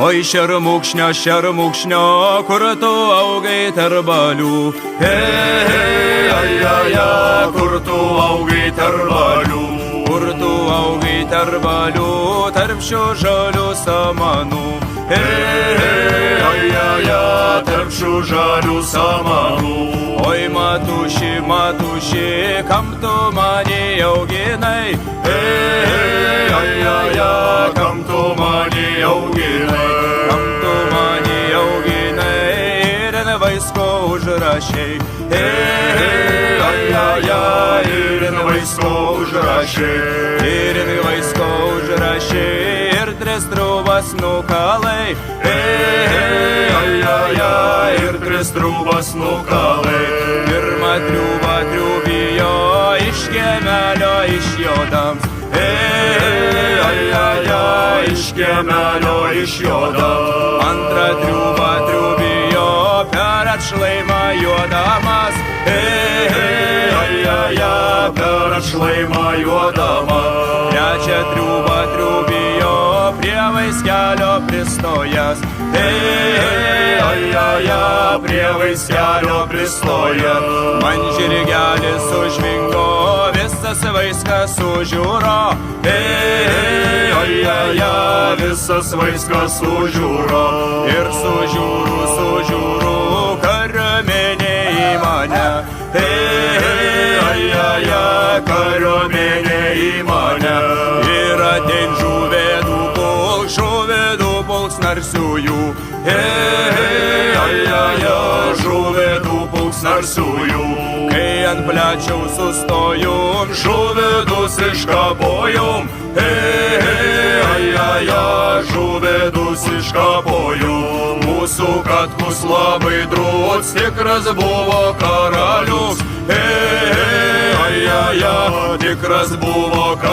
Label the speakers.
Speaker 1: Oi šermukšnio, kur tu augai tarp balių. Hei, ai, kur tu augai tarp balių. Kur tu augai tarp balių, tarp šių žalių samanų. Hei, ai, tarp šių žalių samanų. Oi matuši, kam tu mane auginai? Hei, ai, kam tu mane auginai? Kam tu mane auginai ir ant vaisko užrašei? Hei, ai, ir ant vaisko užrašei. Ir ant vaisko užrašei ir tris trūbas nukalai. Hei, ai, ir tris trūbas nukalai. Pirmą triūbą triūbijo iš kiemelio išjodams. Hei, ai, iš kiemelio išjodams. Antrą triūbą triūbijo per atšlaimą juodamas. Hei, ai, per atšlaimą juodamas. Trečią triūbą triūbijo prie vaiskelio pristojęs. Hei, ai, prie vaiskelio pristojęs. Man žirgelis užvingo, visas vaiskas sužiūro. Hei, ai, visas vaiskas sužiūro. Ir sužiūru, kariuomenė į mane. Hei, ai, kariuomenė į mane. Ir atein žuvėdų pulks narsiųjų. Hei, ai, žuvėdų pulks narsiųjų. Kai ant plečiau sustojom, žuvėdus iškapojom. Hei, ai, žuvėdus iškapojom. Mūsų katkus labai drūts, tikras buvo karalius. Hei, ai, tikras buvo karalius.